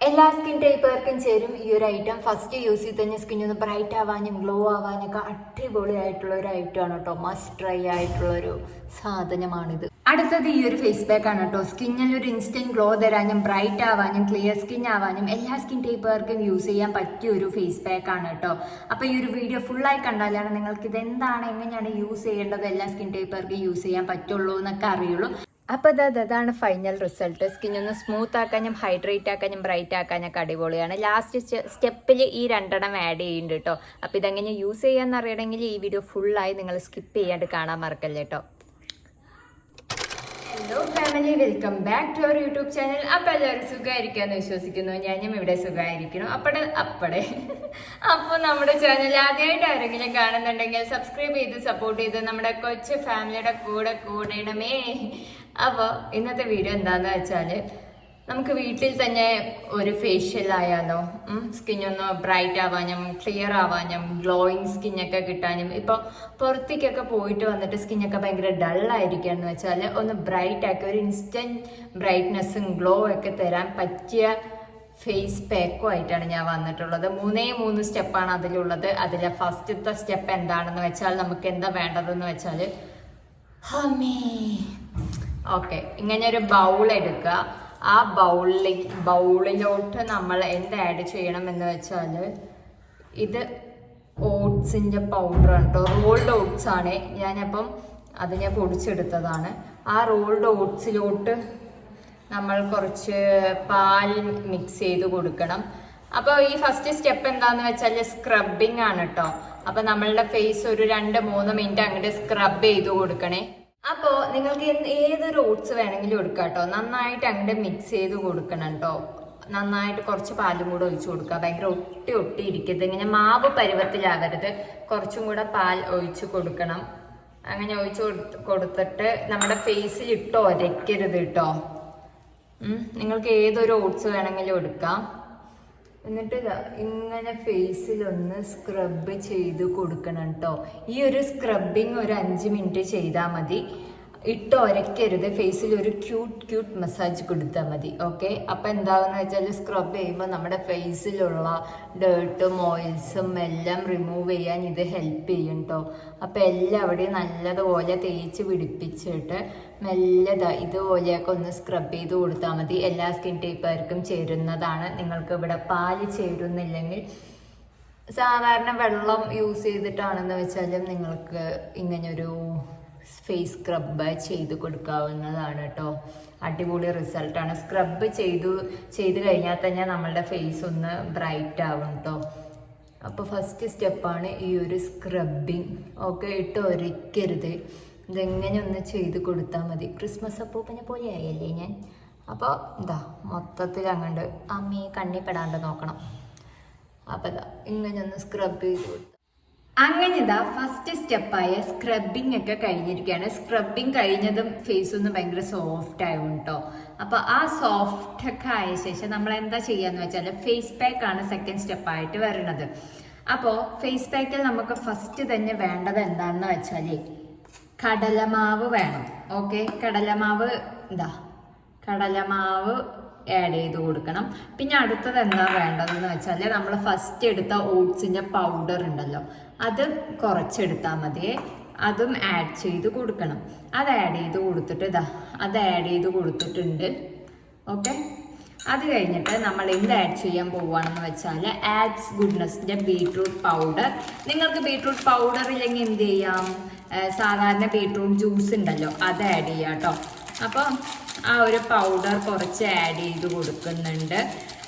എല്ലാ സ്കിൻ ടൈപ്പുകാർക്കും ചേരും ഈ ഒരു ഐറ്റം. ഫസ്റ്റ് യൂസ് ചെയ്ത് തന്നെ സ്കിൻ ഒന്ന് ബ്രൈറ്റ് ആവാനും ഗ്ലോ ആവാനൊക്കെ അടിപൊളിയായിട്ടുള്ള ഒരു ഐറ്റം ആണ് കേട്ടോ. മസ്റ്റ് ട്രൈ ആയിട്ടുള്ള ഒരു സാധനമാണിത്. അടുത്തത് ഈ ഒരു ഫേസ് പാക്ക് ആണ് കേട്ടോ. സ്കിന്നിൽ ഒരു ഇൻസ്റ്റന്റ് ഗ്ലോ തരാനും ബ്രൈറ്റ് ആവാനും ക്ലിയർ സ്കിൻ ആവാനും എല്ലാ സ്കിൻ ടൈപ്പുകാർക്കും യൂസ് ചെയ്യാൻ പറ്റിയ ഒരു ഫേസ് പാക്ക് ആണ് കേട്ടോ. അപ്പോൾ ഈ ഒരു വീഡിയോ ഫുള്ളായി കണ്ടാലാണ് നിങ്ങൾക്ക് ഇത് എന്താണ്, എങ്ങനെയാണ് യൂസ് ചെയ്യേണ്ടത്, എല്ലാ സ്കിൻ ടൈപ്പുകാർക്കും യൂസ് ചെയ്യാൻ പറ്റുള്ളൂ എന്നൊക്കെ അറിയുള്ളൂ. അപ്പോൾ അതാണ് ഫൈനൽ റിസൾട്ട്. സ്കിന്നൊന്ന് സ്മൂത്ത് ആക്കാനും ഹൈഡ്രേറ്റ് ആക്കാനും ബ്രൈറ്റ് ആക്കാനൊക്കെ അടിപൊളിയാണ്. ലാസ്റ്റ് സ്റ്റെപ്പിൽ ഈ രണ്ടെണ്ണം ആഡ് ചെയ്യുന്നുണ്ട് കേട്ടോ. അപ്പോൾ ഇതെങ്ങനെ യൂസ് ചെയ്യാമെന്ന് അറിയണമെങ്കിൽ ഈ വീഡിയോ ഫുള്ളായി നിങ്ങൾ സ്കിപ്പ് ചെയ്യാണ്ട് കാണാൻ മറക്കല്ലേ കേട്ടോ. Hello family, welcome back to our YouTube channel. അപ്പോൾ എല്ലാവരും സുഖമായിരിക്കാമെന്ന് വിശ്വസിക്കുന്നു. ഞാനും ഇവിടെ സുഖമായിരിക്കണം. അപ്പോൾ നമ്മുടെ ചാനൽ ആദ്യമായിട്ട് ആരെങ്കിലും കാണുന്നുണ്ടെങ്കിൽ സബ്സ്ക്രൈബ് ചെയ്ത് സപ്പോർട്ട് ചെയ്ത് നമ്മുടെ കൊച്ചു ഫാമിലിയുടെ കൂടെ കൂടണമേ. അപ്പോൾ ഇന്നത്തെ വീഡിയോ എന്താണെന്ന് വെച്ചാൽ, നമുക്ക് വീട്ടിൽ തന്നെ ഒരു ഫേഷ്യൽ ആയാലോ. സ്കിന്നൊന്ന് ബ്രൈറ്റ് ആവാനും ക്ലിയർ ആവാനും ഗ്ലോയിങ് സ്കിന്നൊക്കെ കിട്ടാനും. ഇപ്പോൾ പുറത്തേക്കൊക്കെ പോയിട്ട് വന്നിട്ട് സ്കിന്നൊക്കെ ഭയങ്കര ഡള്ളായിരിക്കുകയെന്ന് വെച്ചാൽ ഒന്ന് ബ്രൈറ്റ് ആക്കി ഒരു ഇൻസ്റ്റൻറ്റ് ബ്രൈറ്റ്നെസ്സും ഗ്ലോ ഒക്കെ തരാൻ പറ്റിയ ഫേസ് പാക്കും ആയിട്ടാണ് ഞാൻ വന്നിട്ടുള്ളത്. 3 സ്റ്റെപ്പാണ് അതിലുള്ളത്. അതിലെ ഫസ്റ്റത്തെ സ്റ്റെപ്പ് എന്താണെന്ന് വെച്ചാൽ, നമുക്ക് എന്താ വേണ്ടതെന്ന് വെച്ചാൽ ഓക്കെ, ഇങ്ങനെ ഒരു ബൗൾ എടുക്കുക. ആ ബൗളിലോട്ട് നമ്മൾ എന്ത് ആഡ് ചെയ്യണം എന്ന് വെച്ചാൽ, ഇത് ഓട്സിൻ്റെ പൗഡറാണ് കേട്ടോ. റോൾഡ് ഓട്സ് ആണ്. ഞാനപ്പം അത് ഞാൻ പൊടിച്ചെടുത്തതാണ്. ആ റോൾഡ് ഓട്സിലോട്ട് നമ്മൾ കുറച്ച് പാൽ മിക്സ് ചെയ്ത് കൊടുക്കണം. അപ്പോൾ ഈ ഫസ്റ്റ് സ്റ്റെപ്പ് എന്താണെന്ന് വെച്ചാൽ സ്ക്രബിങ് ആണ് കേട്ടോ. അപ്പോൾ നമ്മളുടെ ഫേസ് ഒരു 2-3 മിനിറ്റ് അങ്ങോട്ട് സ്ക്രബ് ചെയ്ത് കൊടുക്കണേ. അപ്പോൾ നിങ്ങൾക്ക് ഏതൊരു ഓട്സ് വേണമെങ്കിലും എടുക്കാം കേട്ടോ. നന്നായിട്ട് അങ്ങോട്ട് മിക്സ് ചെയ്ത് കൊടുക്കണം കേട്ടോ. നന്നായിട്ട് കുറച്ച് പാലും കൂടെ ഒഴിച്ചു കൊടുക്കുക. ഭയങ്കര ഒട്ടി ഇരിക്കരുത്. ഇങ്ങനെ മാവ് പരുവത്തിലാവരുത്. കുറച്ചും കൂടെ പാൽ ഒഴിച്ച് കൊടുക്കണം. അങ്ങനെ ഒഴിച്ച് കൊടുത്തിട്ട് നമ്മുടെ ഫേസിൽ ഇട്ടോ ഒരയ്ക്കരുത് കേട്ടോ. നിങ്ങൾക്ക് ഏതൊരു ഓട്സ് വേണമെങ്കിലും എടുക്കാം. എന്നിട്ട് ഇങ്ങനെ ഫേസിലൊന്ന് സ്ക്രബ് ചെയ്ത് കൊടുക്കണം കേട്ടോ. ഈ ഒരു സ്ക്രബിങ് ഒരു 5 മിനിറ്റ് ചെയ്താൽ മതി. ഇട്ട് ഒരയ്ക്കരുത്. ഫേസിൽ ഒരു ക്യൂട്ട് മസാജ് കൊടുത്താൽ മതി. ഓക്കെ, അപ്പം എന്താകുന്ന വെച്ചാൽ സ്ക്രബ് ചെയ്യുമ്പോൾ നമ്മുടെ ഫേസിലുള്ള ഡേർട്ടും ഓയിൽസും എല്ലാം റിമൂവ് ചെയ്യാൻ ഇത് ഹെൽപ്പ് ചെയ്യും കേട്ടോ. അപ്പം എല്ലാവിടെയും നല്ലതുപോലെ തേച്ച് പിടിപ്പിച്ചിട്ട് മെല്ലെ ഇതുപോലെയൊക്കെ ഒന്ന് സ്ക്രബ് ചെയ്ത് കൊടുത്താൽ മതി. എല്ലാ സ്കിൻ ടൈപ്പുകാർക്കും ചേരുന്നതാണ്. നിങ്ങൾക്ക് ഇവിടെ പാല് ചേരുന്നില്ലെങ്കിൽ സാധാരണ വെള്ളം യൂസ് ചെയ്തിട്ടാണെന്ന് വെച്ചാലും നിങ്ങൾക്ക് ഇങ്ങനൊരു ഫേസ് സ്ക്രബ് ചെയ്ത് കൊടുക്കാവുന്നതാണ് കേട്ടോ. അടിപൊളി റിസൾട്ടാണ്. സ്ക്രബ് ചെയ്ത് കഴിഞ്ഞാൽ തന്നെ നമ്മളുടെ ഫേസ് ഒന്ന് ബ്രൈറ്റ് ആവും കേട്ടോ. അപ്പോൾ ഫസ്റ്റ് സ്റ്റെപ്പാണ് ഈ ഒരു സ്ക്രബിങ്. ഓക്കെ, ഇട്ട് ഒരയ്ക്കരുത്. ഇതെങ്ങനെ ഒന്ന് ചെയ്ത് കൊടുത്താൽ മതി. ക്രിസ്മസ് അപ്പൂപ്പനെ പോലെ ആയല്ലേ ഞാൻ. അപ്പോൾ മൊത്തത്തിൽ അങ്ങോട്ട് കണ്ണിപ്പെടാണ്ട് നോക്കണം. അപ്പോൾ ഇങ്ങനെ ഒന്ന് സ്ക്രബ് ചെയ്ത് കൊടുത്താൽ അങ്ങനെ ഫസ്റ്റ് സ്റ്റെപ്പായ സ്ക്രബിങ് ഒക്കെ കഴിഞ്ഞിരിക്കുകയാണ്. സ്ക്രബിങ് കഴിഞ്ഞതും ഫേസ് ഒന്ന് ഭയങ്കര സോഫ്റ്റ് ആവും കേട്ടോ. അപ്പോൾ ആ സോഫ്റ്റ് ഒക്കെ ആയ ശേഷം നമ്മൾ എന്താ ചെയ്യാന്ന് വെച്ചാൽ, ഫേസ് പാക്ക് ആണ് സെക്കൻഡ് സ്റ്റെപ്പായിട്ട് വരുന്നത്. അപ്പോൾ ഫേസ് പാക്കിൽ നമുക്ക് ഫസ്റ്റ് തന്നെ വേണ്ടത് എന്താണെന്ന് വെച്ചാൽ കടലമാവ് വേണം. ഓക്കെ, കടലമാവ് ആഡ് ചെയ്ത് കൊടുക്കണം. പിന്നെ അടുത്തത് എന്താ വേണ്ടതെന്ന് വെച്ചാൽ, നമ്മൾ ഫസ്റ്റ് എടുത്ത ഓട്സിൻ്റെ പൗഡർ ഉണ്ടല്ലോ, അത് കുറച്ചെടുത്താൽ മതിയേ. അതും ആഡ് ചെയ്ത് കൊടുക്കണം. അത് ആഡ് ചെയ്ത് കൊടുത്തിട്ട് അത് ആഡ് ചെയ്ത് കൊടുത്തിട്ടുണ്ട്. ഓക്കെ, അത് കഴിഞ്ഞിട്ട് നമ്മൾ എന്ത് ആഡ് ചെയ്യാൻ പോവുകയാണെന്ന് വെച്ചാൽ, ആഡ്സ് ഗുഡ്നസിൻ്റെ ബീട്രൂട്ട് പൗഡർ. നിങ്ങൾക്ക് ബീട്രൂട്ട് പൗഡർ ഇല്ലെങ്കിൽ എന്ത് ചെയ്യാം, സാധാരണ ബീട്രൂട്ട് ജ്യൂസ് ഉണ്ടല്ലോ, അത് ആഡ് ചെയ്യാം കേട്ടോ. അപ്പോൾ ആ ഒരു പൗഡർ കുറച്ച് ആഡ് ചെയ്ത് കൊടുക്കുന്നുണ്ട്.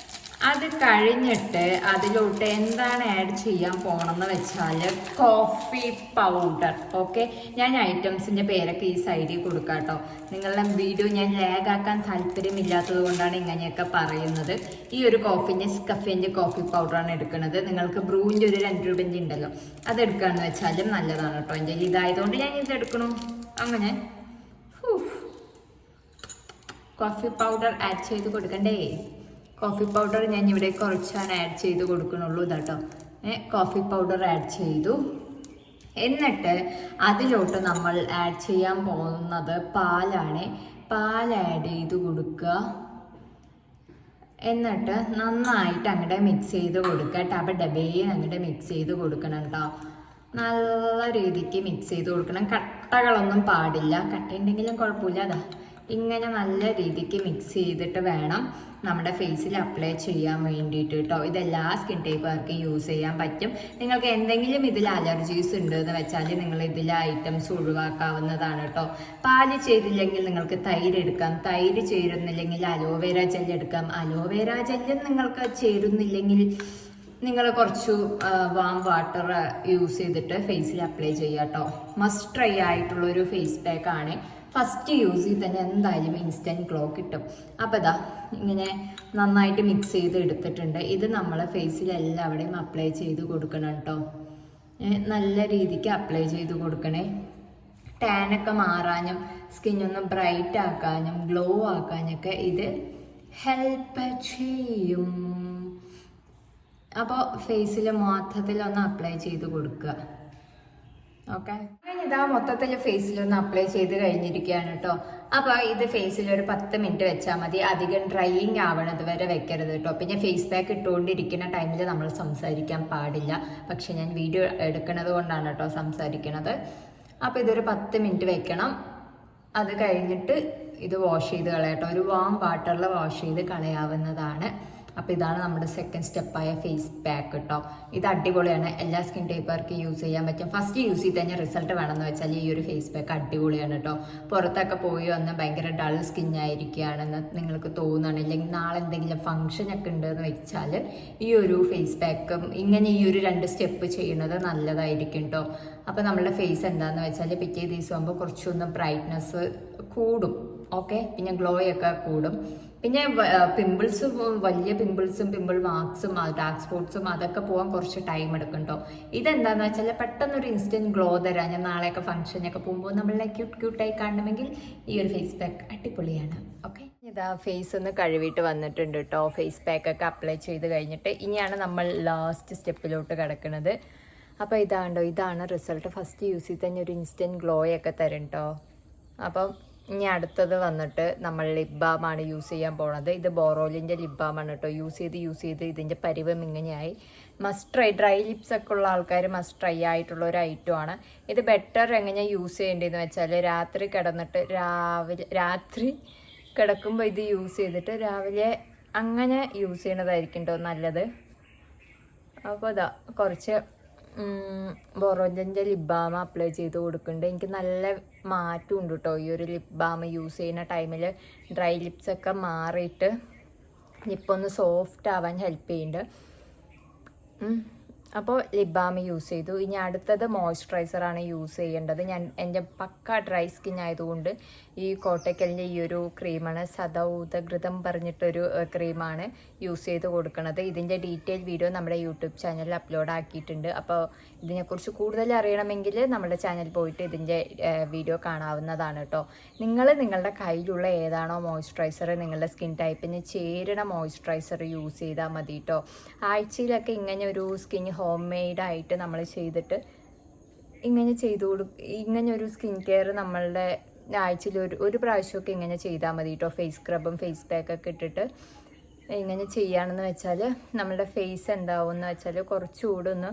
അത് കഴിഞ്ഞിട്ട് അതിലോട്ട് എന്താണ് ആഡ് ചെയ്യാൻ പോകണമെന്ന് വെച്ചാൽ കോഫി പൗഡർ. ഓക്കെ, ഞാൻ ഐറ്റംസിൻ്റെ പേരൊക്കെ ഈ സൈഡിൽ കൊടുക്കാം കേട്ടോ. നിങ്ങളുടെ വീഡിയോ ഞാൻ ലാഗാക്കാൻ താല്പര്യമില്ലാത്തത് കൊണ്ടാണ് ഇങ്ങനെയൊക്കെ പറയുന്നത്. ഈ ഒരു നെസ്കഫേൻ്റെ കോഫി പൗഡറാണ് എടുക്കുന്നത്. നിങ്ങൾക്ക് ബ്രൂവിൻ്റെ ഒരു 2 രൂപൻ്റെ ഉണ്ടല്ലോ, അതെടുക്കുകയെന്ന് വെച്ചാലും നല്ലതാണ് കേട്ടോ. എൻ്റെ ഇതായതുകൊണ്ട് ഞാൻ ഇതെടുക്കണു. അങ്ങനെ കോഫി പൗഡർ ആഡ് ചെയ്ത് കൊടുക്കണ്ടേ. കോഫി പൗഡർ ഞാൻ ഇവിടെ കുറച്ചാണ് ആഡ് ചെയ്ത് കൊടുക്കണുള്ളൂ കേട്ടോ. കോഫി പൗഡർ ആഡ് ചെയ്തു. എന്നിട്ട് അതിലോട്ട് നമ്മൾ ആഡ് ചെയ്യാൻ പോകുന്നത് പാലാണ്. പാൽ ആഡ് ചെയ്ത് കൊടുക്കുക. എന്നിട്ട് നന്നായിട്ട് അങ്ങോട്ട് മിക്സ് ചെയ്ത് കൊടുക്കുക. ഡബേന്ന് അങ്ങോട്ട് മിക്സ് ചെയ്ത് കൊടുക്കണം കേട്ടോ. നല്ല രീതിക്ക് മിക്സ് ചെയ്ത് കൊടുക്കണം. കട്ടകളൊന്നും പാടില്ല. കട്ടയുണ്ടെങ്കിലും കുഴപ്പമില്ല. അതാ ഇങ്ങനെ നല്ല രീതിക്ക് മിക്സ് ചെയ്തിട്ട് വേണം നമ്മുടെ ഫേസിൽ അപ്ലൈ ചെയ്യാൻ വേണ്ടിയിട്ട് കേട്ടോ. ഇതെല്ലാ സ്കിൻ ടൈപ്പുകാർക്കും യൂസ് ചെയ്യാൻ പറ്റും. നിങ്ങൾക്ക് എന്തെങ്കിലും ഇതിൽ അലർജീസ് ഉണ്ട് എന്ന് വെച്ചാൽ നിങ്ങൾ ഇതിലെ ഐറ്റംസ് ഒഴിവാക്കാവുന്നതാണ് കേട്ടോ. പാല് ചെയ്തില്ലെങ്കിൽ നിങ്ങൾക്ക് തൈര് എടുക്കാം. തൈര് ചേരുന്നില്ലെങ്കിൽ അലോവേര ജെൽ എടുക്കാം. അലോവേര ജെല്ലും നിങ്ങൾക്ക് ചേരുന്നില്ലെങ്കിൽ നിങ്ങൾ കുറച്ച് വാം വാട്ടർ യൂസ് ചെയ്തിട്ട് ഫേസിൽ അപ്ലൈ ചെയ്യുക കേട്ടോ. മസ്റ്റ് ട്രൈ ആയിട്ടുള്ളൊരു ഫേസ് പാക്കാണ്. ഫസ്റ്റ് യൂസ് ചെയ്ത് തന്നെ എന്തായാലും ഇൻസ്റ്റൻറ്റ് ഗ്ലോ കിട്ടും. അപ്പോൾ ഇതാ ഇങ്ങനെ നന്നായിട്ട് മിക്സ് ചെയ്ത് എടുത്തിട്ടുണ്ട്. ഇത് നമ്മൾ ഫേസിൽ എല്ലാവിടെയും അപ്ലൈ ചെയ്ത് കൊടുക്കണം കേട്ടോ. നല്ല രീതിക്ക് അപ്ലൈ ചെയ്ത് കൊടുക്കണേ. ടാനൊക്കെ മാറാനും സ്കിന്നൊന്ന് ബ്രൈറ്റ് ആക്കാനും ഗ്ലോ ആക്കാനൊക്കെ ഇത് ഹെൽപ്പ് ചെയ്യും. അപ്പോൾ ഫേസിൽ മൊത്തത്തിലൊന്ന് അപ്ലൈ ചെയ്ത് കൊടുക്കുക. ഓക്കെ, ഇതാ മൊത്തത്തിൽ ഫേസിലൊന്ന് അപ്ലൈ ചെയ്ത് കഴിഞ്ഞിരിക്കുകയാണ് കേട്ടോ. അപ്പോൾ ഇത് ഫേസിൽ ഒരു 10 മിനിറ്റ് വെച്ചാൽ മതി. അധികം ഡ്രൈയിങ് ആവണത് വരെ വെക്കരുത് കേട്ടോ. പിന്നെ ഫേസ് പാക്ക് ഇട്ടുകൊണ്ടിരിക്കുന്ന ടൈമിൽ നമ്മൾ സംസാരിക്കാൻ പാടില്ല. പക്ഷെ ഞാൻ വീഡിയോ എടുക്കുന്നത് കൊണ്ടാണ് കേട്ടോ സംസാരിക്കണത്. അപ്പോൾ ഇതൊരു 10 മിനിറ്റ് വെക്കണം. അത് കഴിഞ്ഞിട്ട് ഇത് വാഷ് ചെയ്ത് കളയട്ടോ. ഒരു വാം വാട്ടറിൽ വാഷ് ചെയ്ത് കളയാവുന്നതാണ്. അപ്പോൾ ഇതാണ് നമ്മുടെ സെക്കൻഡ് സ്റ്റെപ്പായ ഫേസ് പാക്ക് കേട്ടോ. ഇത് അടിപൊളിയാണ്. എല്ലാ സ്കിൻ ടൈപ്പുകാർക്ക് യൂസ് ചെയ്യാൻ പറ്റും. ഫസ്റ്റ് യൂസ് ചെയ്ത് കഴിഞ്ഞാൽ റിസൾട്ട് വേണമെന്ന് വെച്ചാൽ ഈ ഒരു ഫേസ് പാക്ക് അടിപൊളിയാണ് കേട്ടോ. പുറത്തൊക്കെ പോയി വന്ന് ഭയങ്കര ഡൾ സ്കിൻ ആയിരിക്കുകയാണെന്ന് നിങ്ങൾക്ക് തോന്നുകയാണ്, ഇല്ലെങ്കിൽ നാളെ എന്തെങ്കിലും ഫംഗ്ഷനൊക്കെ ഉണ്ടെന്ന് വെച്ചാൽ ഈ ഒരു ഫേസ് പാക്കും ഇങ്ങനെ ഈ ഒരു 2 സ്റ്റെപ്പ് ചെയ്യുന്നത് നല്ലതായിരിക്കും കേട്ടോ. അപ്പോൾ നമ്മളുടെ ഫേസ് എന്താണെന്ന് വെച്ചാൽ പിറ്റേ ദിവസം ആകുമ്പോൾ കുറച്ചൊന്ന് ബ്രൈറ്റ്നസ് കൂടും. ഓക്കെ, പിന്നെ ഗ്ലോയൊക്കെ കൂടും. പിന്നെ പിമ്പിൾസ്, വലിയ പിമ്പിൾസും പിമ്പിൾ മാർക്സും ഡാർക്ക് സ്പോട്ട്സും അതൊക്കെ പോകാൻ കുറച്ച് ടൈം എടുക്കും കേട്ടോ. ഇതെന്താണെന്ന് വെച്ചാൽ പെട്ടെന്നൊരു ഇൻസ്റ്റൻറ്റ് ഗ്ലോ തരാൻ. ഞാൻ നാളെയൊക്കെ ഫംഗ്ഷനൊക്കെ പോകുമ്പോൾ നമ്മളെ ക്യൂട്ടായി കാണണമെങ്കിൽ ഈ ഒരു ഫേസ് പാക്ക് അടിപൊളിയാണ്. ഓക്കെ, ഇതാ ഫേസ് ഒന്ന് കഴുകിയിട്ട് വന്നിട്ടുണ്ട് കേട്ടോ. ഫേസ് പാക്കൊക്കെ അപ്ലൈ ചെയ്ത് കഴിഞ്ഞിട്ട് ഇനിയാണ് നമ്മൾ ലാസ്റ്റ് സ്റ്റെപ്പിലോട്ട് കിടക്കുന്നത്. അപ്പോൾ ഇതാണ് റിസൾട്ട്. ഫസ്റ്റ് യൂസ് ചെയ്ത് തന്നെ ഒരു ഇൻസ്റ്റൻറ്റ് ഗ്ലോയൊക്കെ തരും കേട്ടോ. അപ്പം ഇനി അടുത്തത് വന്നിട്ട് നമ്മൾ ലിപ് ബാമാണ് യൂസ് ചെയ്യാൻ പോണത്. ഇത് ബോറോലിൻ്റെ ലിപ് ബാമാണ് കേട്ടോ. യൂസ് ചെയ്ത് ഇതിൻ്റെ പരിവം ഇങ്ങനെയായി. മസ്റ്റ് ഡ്രൈ ലിപ്സ് ഒക്കെ ഉള്ള ആൾക്കാർ മസ്റ്റ് ട്രൈ ആയിട്ടുള്ള ഒരു ഐറ്റമാണ് ഇത്. ബെറ്റർ എങ്ങനെയാണ് യൂസ് ചെയ്യേണ്ടതെന്ന് വെച്ചാൽ രാത്രി കിടക്കുമ്പോൾ ഇത് യൂസ് ചെയ്തിട്ട് രാവിലെ അങ്ങനെ യൂസ് ചെയ്യണതായിരിക്കും കേട്ടോ നല്ലത്. അപ്പോൾ ഇതാ കുറച്ച് ബോറോലിൻ്റെ ലിപ് ബാം അപ്ലൈ ചെയ്ത് കൊടുക്കുന്നുണ്ട്. എനിക്ക് നല്ല മാറ്റം ഉണ്ട് കേട്ടോ ഈ ഒരു ലിപ് ബാം യൂസ് ചെയ്യുന്ന ടൈമിൽ. ഡ്രൈ ലിപ്സൊക്കെ മാറിയിട്ട് ലിപ്പൊന്ന് സോഫ്റ്റ് ആവാൻ ഹെൽപ്പ് ചെയ്യുന്നുണ്ട്. അപ്പോൾ ലിപ് ബാം യൂസ് ചെയ്തു. ഇനി അടുത്തത് മോയ്സ്ചറൈസറാണ് യൂസ് ചെയ്യേണ്ടത്. എൻ്റെ പക്ക ഡ്രൈ സ്കിൻ ആയതുകൊണ്ട് ഈ കോട്ടയ്ക്കലിൻ്റെ ഈ ഒരു ക്രീമാണ്, സദൗദഘൃതം പറഞ്ഞിട്ടൊരു ക്രീമാണ് യൂസ് ചെയ്ത് കൊടുക്കുന്നത്. ഇതിൻ്റെ ഡീറ്റെയിൽ വീഡിയോ നമ്മുടെ യൂട്യൂബ് ചാനലിൽ അപ്ലോഡ് ആക്കിയിട്ടുണ്ട്. അപ്പോൾ ഇതിനെക്കുറിച്ച് കൂടുതൽ അറിയണമെങ്കിൽ നമ്മുടെ ചാനൽ പോയിട്ട് ഇതിൻ്റെ വീഡിയോ കാണാവുന്നതാണ് കേട്ടോ. നിങ്ങളുടെ കയ്യിലുള്ള ഏതാണോ മോയ്സ്ചറൈസർ, നിങ്ങളുടെ സ്കിൻ ടൈപ്പിന് ചേരുന്ന മോയ്സ്ചറൈസർ യൂസ് ചെയ്താൽ മതി കേട്ടോ. ആഴ്ചയിലൊക്കെ ഇങ്ങനെ ഒരു സ്കിൻ ഹോം മെയ്ഡായിട്ട് നമ്മൾ ചെയ്തിട്ട് ഇങ്ങനെ ഒരു സ്കിൻ കെയർ നമ്മളുടെ ആഴ്ചയിൽ ഒരു പ്രാവശ്യമൊക്കെ ഇങ്ങനെ ചെയ്താൽ മതി കേട്ടോ. ഫേസ് സ്ക്രബും ഫേസ് പാക്കൊക്കെ ഇട്ടിട്ട് ഇങ്ങനെ ചെയ്യുകയാണെന്ന് വെച്ചാൽ നമ്മളുടെ ഫേസ് എന്താവുമെന്ന് വെച്ചാൽ കുറച്ചുകൂടെ ഒന്ന്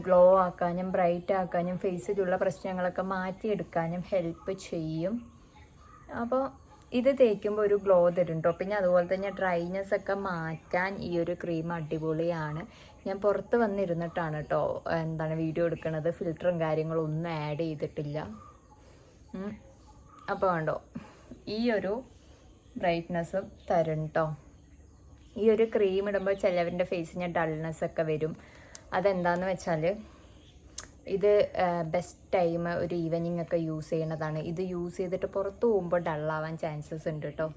ഗ്ലോ ആക്കാനും ബ്രൈറ്റ് ആക്കാനും ഫേസിലുള്ള പ്രശ്നങ്ങളൊക്കെ മാറ്റിയെടുക്കാനും ഹെൽപ്പ് ചെയ്യും. അപ്പോൾ ഇത് തേക്കുമ്പോൾ ഒരു ഗ്ലോ തരും കേട്ടോ. പിന്നെ അതുപോലെ തന്നെ ഡ്രൈനെസ് ഒക്കെ മാറ്റാൻ ഈ ഒരു ക്രീം അടിപൊളിയാണ്. ഞാൻ പുറത്ത് വന്നിരുന്നിട്ടാണ് കേട്ടോ വീഡിയോ എടുക്കുന്നത്. ഫിൽറ്ററും കാര്യങ്ങളും ഒന്നും ആഡ് ചെയ്തിട്ടില്ല. അപ്പോൾ കണ്ടോ ഈ ഒരു ബ്രൈറ്റ്നെസ് തരും കേട്ടോ. ഈ ഒരു ക്രീം ഇടുമ്പോൾ ചിലവരുടെ ഫേസിന് ഡൾനെസ് ഒക്കെ വരും. അതെന്താണെന്ന് വെച്ചാൽ ഇത് ബെസ്റ്റ് ടൈം ഒരു ഈവനിങ് ഒക്കെ യൂസ് ചെയ്യണതാണ്. ഇത് യൂസ് ചെയ്തിട്ട് പുറത്ത് പോകുമ്പോൾ ഡള്ളാവാൻ ചാൻസസ് ഉണ്ട് കേട്ടോ.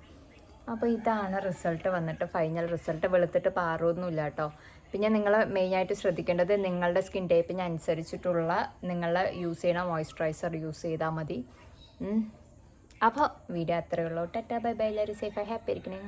അപ്പോൾ ഇതാണ് റിസൾട്ട് വന്നിട്ട്, ഫൈനൽ റിസൾട്ട്. വെളുത്തിട്ട് പാറൊന്നുമില്ല കേട്ടോ. പിന്നെ നിങ്ങൾ മെയിനായിട്ട് ശ്രദ്ധിക്കേണ്ടത് നിങ്ങളുടെ സ്കിൻ ടൈപ്പിന് അനുസരിച്ചിട്ടുള്ള നിങ്ങൾ യൂസ് ചെയ്യണ മോയ്സ്ചറൈസർ യൂസ് ചെയ്താൽ മതി. അപ്പോൾ വീഡിയോ അത്രയേ ഉള്ളൂ. Tata bye bye. എല്ലാവരും സേഫായി ഹാപ്പി ആയിരിക്കണേ.